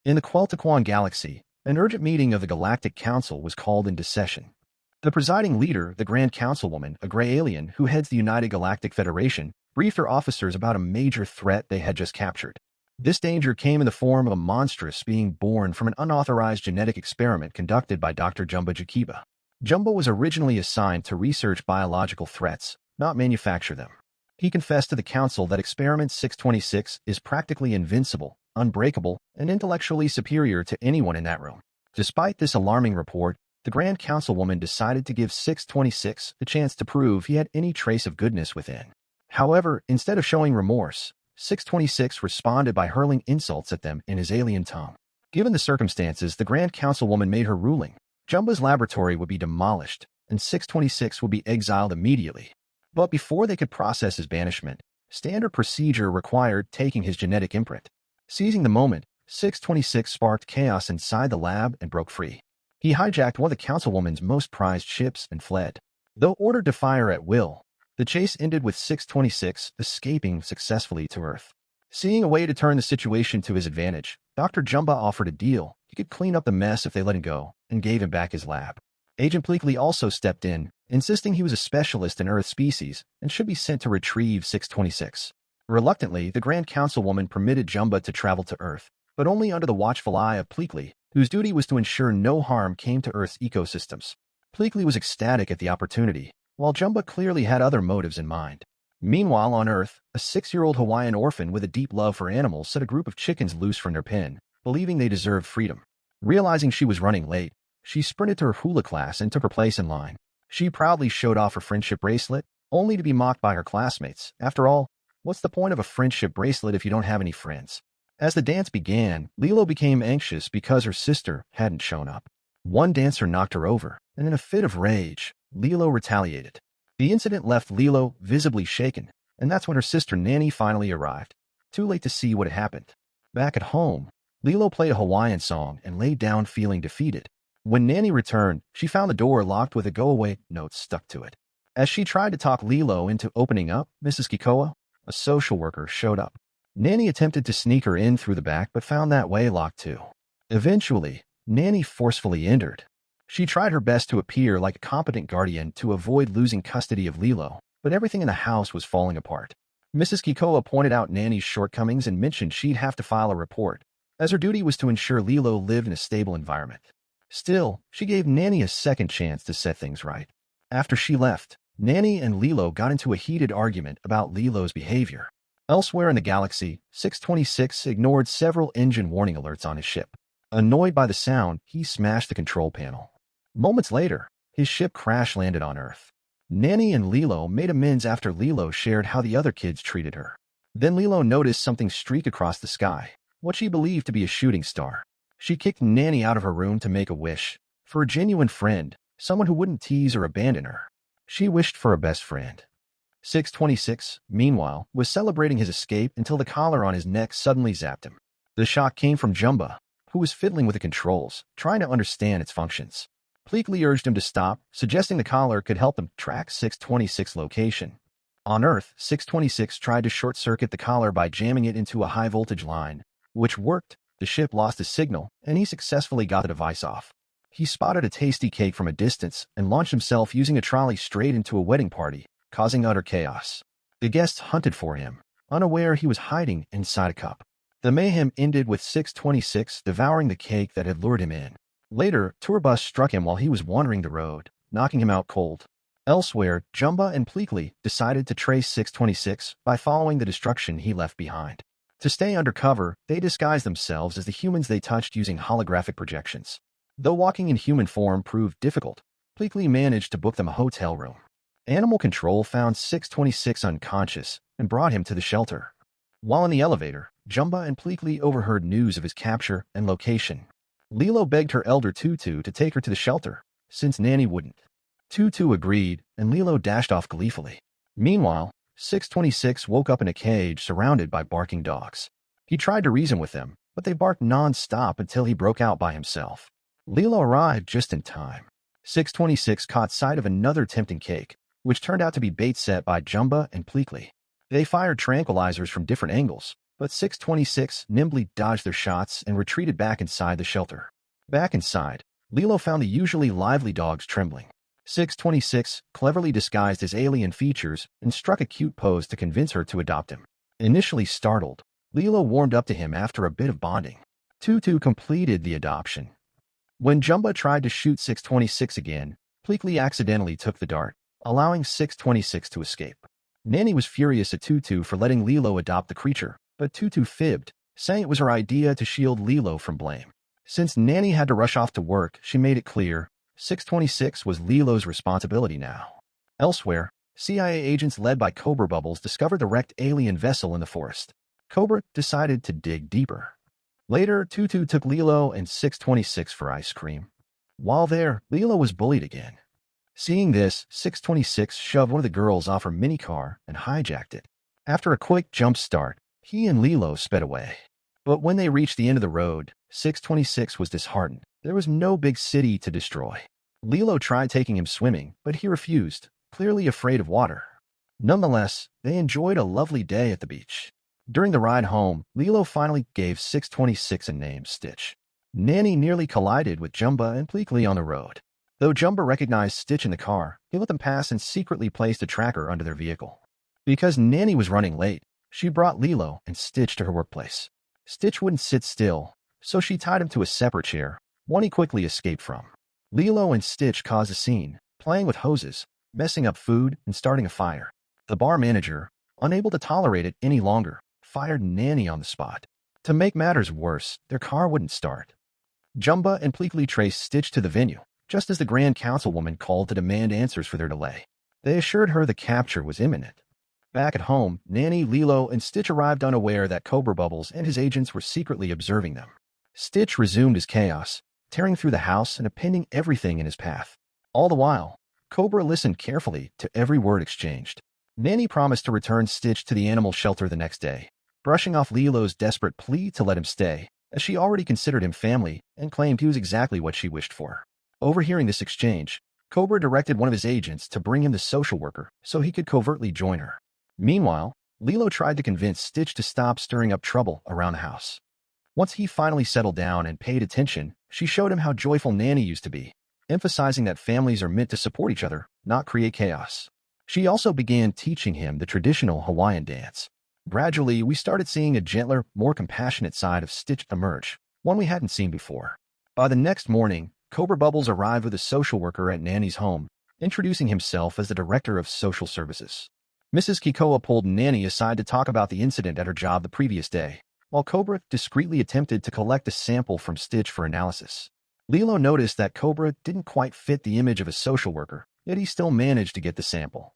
In the Queltaquan galaxy, an urgent meeting of the Galactic Council was called into session. The presiding leader, the Grand Councilwoman, a gray alien who heads the United Galactic Federation, briefed her officers about a major threat they had just captured. This danger came in the form of a monstrous being born from an unauthorized genetic experiment conducted by Dr. Jumba Jakiba. Jumba was originally assigned to research biological threats, not manufacture them. He confessed to the Council that Experiment 626 is practically invincible, unbreakable, and intellectually superior to anyone in that room. Despite this alarming report, the Grand Councilwoman decided to give 626 a chance to prove he had any trace of goodness within. However, instead of showing remorse, 626 responded by hurling insults at them in his alien tongue. Given the circumstances, the Grand Councilwoman made her ruling. Jumba's laboratory would be demolished, and 626 would be exiled immediately. But before they could process his banishment, standard procedure required taking his genetic imprint. Seizing the moment, 626 sparked chaos inside the lab and broke free. He hijacked one of the Councilwoman's most prized ships and fled. Though ordered to fire at will, the chase ended with 626 escaping successfully to Earth. Seeing a way to turn the situation to his advantage, Dr. Jumba offered a deal. He could clean up the mess if they let him go, and gave him back his lab. Agent Pleakley also stepped in, insisting he was a specialist in Earth species and should be sent to retrieve 626. Reluctantly, the Grand Councilwoman permitted Jumba to travel to Earth, but only under the watchful eye of Pleakley, whose duty was to ensure no harm came to Earth's ecosystems. Pleakley was ecstatic at the opportunity, while Jumba clearly had other motives in mind. Meanwhile, on Earth, a 6-year-old Hawaiian orphan with a deep love for animals set a group of chickens loose from their pen, believing they deserved freedom. Realizing she was running late, she sprinted to her hula class and took her place in line. She proudly showed off her friendship bracelet, only to be mocked by her classmates. After all, what's the point of a friendship bracelet if you don't have any friends? As the dance began, LILO became anxious because her sister hadn't shown up. One dancer knocked her over, and in a fit of rage, LILO retaliated. The incident left LILO visibly shaken, and that's when her sister Nanny finally arrived. Too late to see what had happened. Back at home, LILO played a Hawaiian song and laid down feeling defeated. When Nanny returned, she found the door locked with a go-away note stuck to it. As she tried to talk LILO into opening up, Mrs. Kikoa, a social worker, showed up. Nanny attempted to sneak her in through the back but found that way locked too. Eventually, Nanny forcefully entered. She tried her best to appear like a competent guardian to avoid losing custody of LILO, but everything in the house was falling apart. Mrs. Kikoa pointed out Nanny's shortcomings and mentioned she'd have to file a report, as her duty was to ensure LILO lived in a stable environment. Still, she gave Nanny a second chance to set things right. After she left, Nanny and LILO got into a heated argument about LILO's behavior. Elsewhere in the galaxy, 626 ignored several engine warning alerts on his ship. Annoyed by the sound, he smashed the control panel. Moments later, his ship crash-landed on Earth. Nanny and LILO made amends after LILO shared how the other kids treated her. Then LILO noticed something streak across the sky, what she believed to be a shooting star. She kicked Nanny out of her room to make a wish for a genuine friend, someone who wouldn't tease or abandon her. She wished for a best friend. 626, meanwhile, was celebrating his escape until the collar on his neck suddenly zapped him. The shock came from Jumba, who was fiddling with the controls, trying to understand its functions. Pleakley urged him to stop, suggesting the collar could help them track 626's location. On Earth, 626 tried to short-circuit the collar by jamming it into a high-voltage line, which worked. The ship lost his signal, and he successfully got the device off. He spotted a tasty cake from a distance and launched himself using a trolley straight into a wedding party, causing utter chaos. The guests hunted for him, unaware he was hiding inside a cup. The mayhem ended with 626 devouring the cake that had lured him in. Later, a tour bus struck him while he was wandering the road, knocking him out cold. Elsewhere, Jumba and Pleakley decided to trace 626 by following the destruction he left behind. To stay undercover, they disguised themselves as the humans they touched using holographic projections. Though walking in human form proved difficult, Pleakley managed to book them a hotel room. Animal Control found 626 unconscious and brought him to the shelter. While in the elevator, Jumba and Pleakley overheard news of his capture and location. LILO begged her elder Tutu to take her to the shelter, since Nanny wouldn't. Tutu agreed, and LILO dashed off gleefully. Meanwhile, 626 woke up in a cage surrounded by barking dogs. He tried to reason with them, but they barked non-stop until he broke out by himself. LILO arrived just in time. 626 caught sight of another tempting cake, which turned out to be bait set by Jumba and Pleakley. They fired tranquilizers from different angles, but 626 nimbly dodged their shots and retreated back inside the shelter. Back inside, LILO found the usually lively dogs trembling. 626 cleverly disguised his alien features and struck a cute pose to convince her to adopt him. Initially startled, LILO warmed up to him after a bit of bonding. Tutu completed the adoption. When Jumba tried to shoot 626 again, Pleakley accidentally took the dart, allowing 626 to escape. Nanny was furious at Tutu for letting LILO adopt the creature, but Tutu fibbed, saying it was her idea to shield LILO from blame. Since Nanny had to rush off to work, she made it clear 626 was LILO's responsibility now. Elsewhere, CIA agents led by Cobra Bubbles discovered the wrecked alien vessel in the forest. Cobra decided to dig deeper. Later, Tutu took LILO and 626 for ice cream. While there, LILO was bullied again. Seeing this, 626 shoved one of the girls off her minicar and hijacked it. After a quick jump start, he and LILO sped away. But when they reached the end of the road, 626 was disheartened. There was no big city to destroy. LILO tried taking him swimming, but he refused, clearly afraid of water. Nonetheless, they enjoyed a lovely day at the beach. During the ride home, LILO finally gave 626 a name, Stitch. Nanny nearly collided with Jumba and Pleakley on the road. Though Jumba recognized Stitch in the car, he let them pass and secretly placed a tracker under their vehicle. Because Nanny was running late, she brought LILO and Stitch to her workplace. Stitch wouldn't sit still, so she tied him to a separate chair, one he quickly escaped from. LILO and Stitch caused a scene, playing with hoses, messing up food, and starting a fire. The bar manager, unable to tolerate it any longer, fired Nanny on the spot. To make matters worse, their car wouldn't start. Jumba and Pleakley traced Stitch to the venue, just as the Grand Councilwoman called to demand answers for their delay. They assured her the capture was imminent. Back at home, Nanny, LILO, and Stitch arrived unaware that Cobra Bubbles and his agents were secretly observing them. Stitch resumed his chaos, tearing through the house and appending everything in his path. All the while, Cobra listened carefully to every word exchanged. Nanny promised to return Stitch to the animal shelter the next day, brushing off LILO's desperate plea to let him stay, as she already considered him family and claimed he was exactly what she wished for. Overhearing this exchange, Cobra directed one of his agents to bring him the social worker so he could covertly join her. Meanwhile, LILO tried to convince Stitch to stop stirring up trouble around the house. Once he finally settled down and paid attention, she showed him how joyful Nanny used to be, emphasizing that families are meant to support each other, not create chaos. She also began teaching him the traditional Hawaiian dance. Gradually, we started seeing a gentler, more compassionate side of Stitch emerge, one we hadn't seen before. By the next morning, Cobra Bubbles arrived with a social worker at Nanny's home, introducing himself as the Director of Social Services. Mrs. Kikoa pulled Nanny aside to talk about the incident at her job the previous day, while Cobra discreetly attempted to collect a sample from Stitch for analysis. LILO noticed that Cobra didn't quite fit the image of a social worker, yet he still managed to get the sample.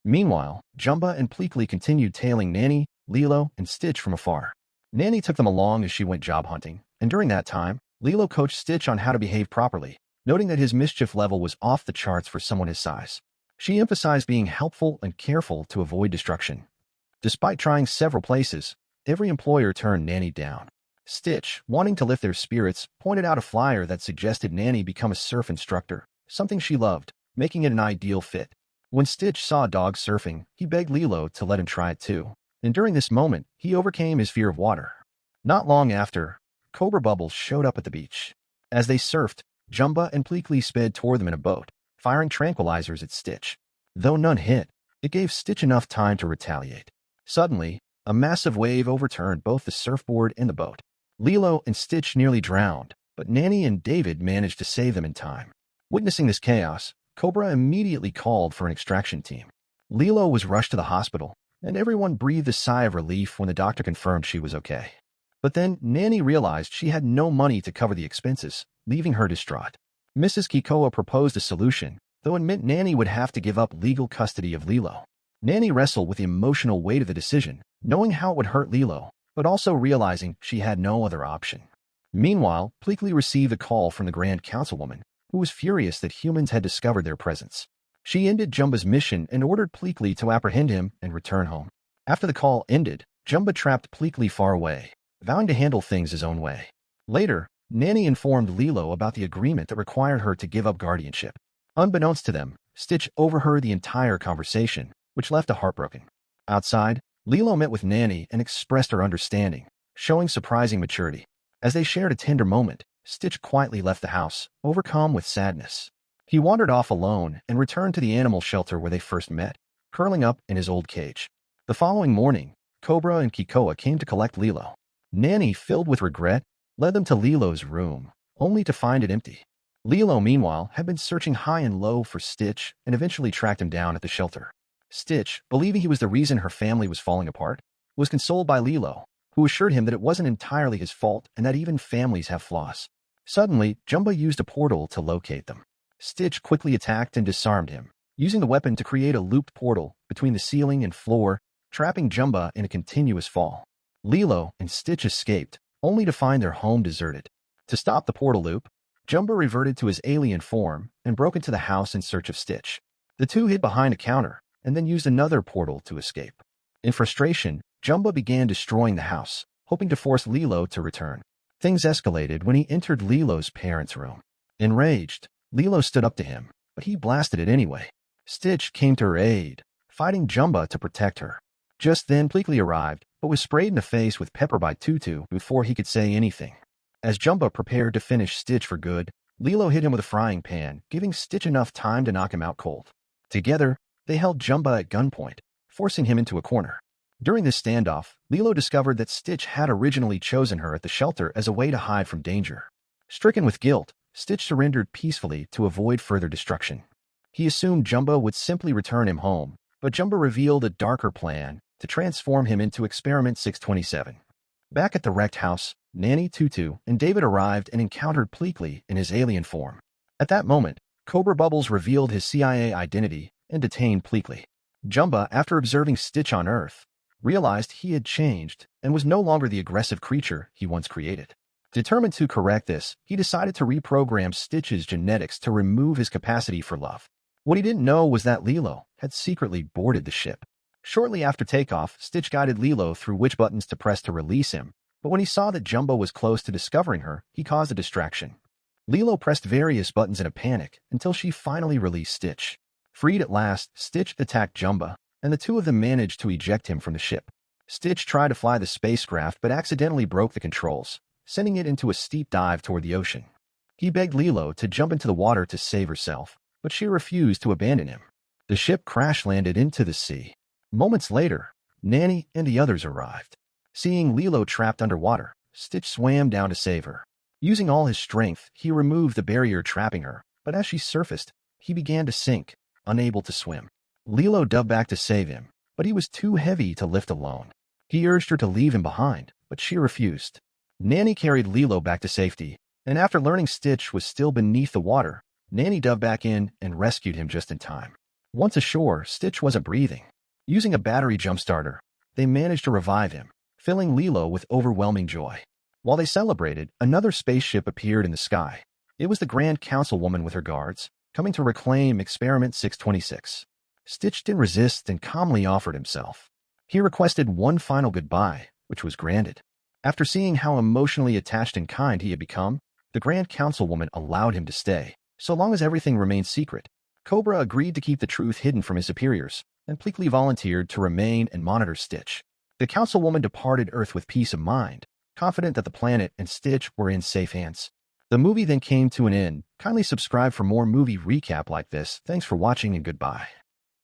Meanwhile, Jumba and Pleakley continued tailing Nanny, LILO, and Stitch from afar. Nanny took them along as she went job hunting, and during that time, LILO coached Stitch on how to behave properly, noting that his mischief level was off the charts for someone his size. She emphasized being helpful and careful to avoid destruction. Despite trying several places, every employer turned Nanny down. Stitch, wanting to lift their spirits, pointed out a flyer that suggested Nanny become a surf instructor, something she loved, making it an ideal fit. When Stitch saw dogs surfing, he begged LILO to let him try it too, and during this moment, he overcame his fear of water. Not long after, Cobra Bubbles showed up at the beach. As they surfed, Jumba and Pleakley sped toward them in a boat, firing tranquilizers at Stitch. Though none hit, it gave Stitch enough time to retaliate. Suddenly, a massive wave overturned both the surfboard and the boat. LILO and Stitch nearly drowned, but Nanny and David managed to save them in time. Witnessing this chaos, Cobra immediately called for an extraction team. LILO was rushed to the hospital, and everyone breathed a sigh of relief when the doctor confirmed she was okay. But then Nanny realized she had no money to cover the expenses, leaving her distraught. Mrs. Kikoa proposed a solution, though it meant Nanny would have to give up legal custody of LILO. Nanny wrestled with the emotional weight of the decision, knowing how it would hurt LILO, but also realizing she had no other option. Meanwhile, Pleakley received a call from the Grand Councilwoman, who was furious that humans had discovered their presence. She ended Jumba's mission and ordered Pleakley to apprehend him and return home. After the call ended, Jumba trapped Pleakley far away, vowing to handle things his own way. Later, Nanny informed LILO about the agreement that required her to give up guardianship. Unbeknownst to them, Stitch overheard the entire conversation, which left her heartbroken. Outside, LILO met with Nanny and expressed her understanding, showing surprising maturity. As they shared a tender moment, Stitch quietly left the house, overcome with sadness. He wandered off alone and returned to the animal shelter where they first met, curling up in his old cage. The following morning, Cobra and Kikoa came to collect LILO. Nanny, filled with regret, led them to LILO's room, only to find it empty. LILO, meanwhile, had been searching high and low for Stitch and eventually tracked him down at the shelter. Stitch, believing he was the reason her family was falling apart, was consoled by LILO, who assured him that it wasn't entirely his fault and that even families have flaws. Suddenly, Jumba used a portal to locate them. Stitch quickly attacked and disarmed him, using the weapon to create a looped portal between the ceiling and floor, trapping Jumba in a continuous fall. LILO and Stitch escaped, only to find their home deserted. To stop the portal loop, Jumba reverted to his alien form and broke into the house in search of Stitch. The two hid behind a counter and then used another portal to escape. In frustration, Jumba began destroying the house, hoping to force LILO to return. Things escalated when he entered LILO's parents' room. Enraged, LILO stood up to him, but he blasted it anyway. Stitch came to her aid, fighting Jumba to protect her. Just then, Pleakley arrived, but was sprayed in the face with pepper by Tutu before he could say anything. As Jumba prepared to finish Stitch for good, LILO hit him with a frying pan, giving Stitch enough time to knock him out cold. Together, they held Jumba at gunpoint, forcing him into a corner. During this standoff, LILO discovered that Stitch had originally chosen her at the shelter as a way to hide from danger. Stricken with guilt, Stitch surrendered peacefully to avoid further destruction. He assumed Jumba would simply return him home, but Jumba revealed a darker plan to transform him into Experiment 627. Back at the wrecked house, Nanny, Tutu, and David arrived and encountered Pleakley in his alien form. At that moment, Cobra Bubbles revealed his CIA identity and detained Pleakley. Jumba, after observing Stitch on Earth, realized he had changed and was no longer the aggressive creature he once created. Determined to correct this, he decided to reprogram Stitch's genetics to remove his capacity for love. What he didn't know was that LILO had secretly boarded the ship. Shortly after takeoff, Stitch guided LILO through which buttons to press to release him, but when he saw that Jumba was close to discovering her, he caused a distraction. LILO pressed various buttons in a panic until she finally released Stitch. Freed at last, Stitch attacked Jumba, and the two of them managed to eject him from the ship. Stitch tried to fly the spacecraft but accidentally broke the controls, sending it into a steep dive toward the ocean. He begged LILO to jump into the water to save herself, but she refused to abandon him. The ship crash-landed into the sea. Moments later, Nanny and the others arrived. Seeing LILO trapped underwater, Stitch swam down to save her. Using all his strength, he removed the barrier trapping her, but as she surfaced, he began to sink, unable to swim. LILO dove back to save him, but he was too heavy to lift alone. He urged her to leave him behind, but she refused. Nanny carried LILO back to safety, and after learning Stitch was still beneath the water, Nanny dove back in and rescued him just in time. Once ashore, Stitch wasn't breathing. Using a battery jump-starter, they managed to revive him, filling LILO with overwhelming joy. While they celebrated, another spaceship appeared in the sky. It was the Grand Councilwoman with her guards, coming to reclaim Experiment 626. Stitch didn't resist and calmly offered himself. He requested one final goodbye, which was granted. After seeing how emotionally attached and kind he had become, the Grand Councilwoman allowed him to stay, so long as everything remained secret. Cobra agreed to keep the truth hidden from his superiors, and Pleakley volunteered to remain and monitor Stitch. The Councilwoman departed Earth with peace of mind, confident that the planet and Stitch were in safe hands. The movie then came to an end. Kindly subscribe for more movie recap like this. Thanks for watching and goodbye.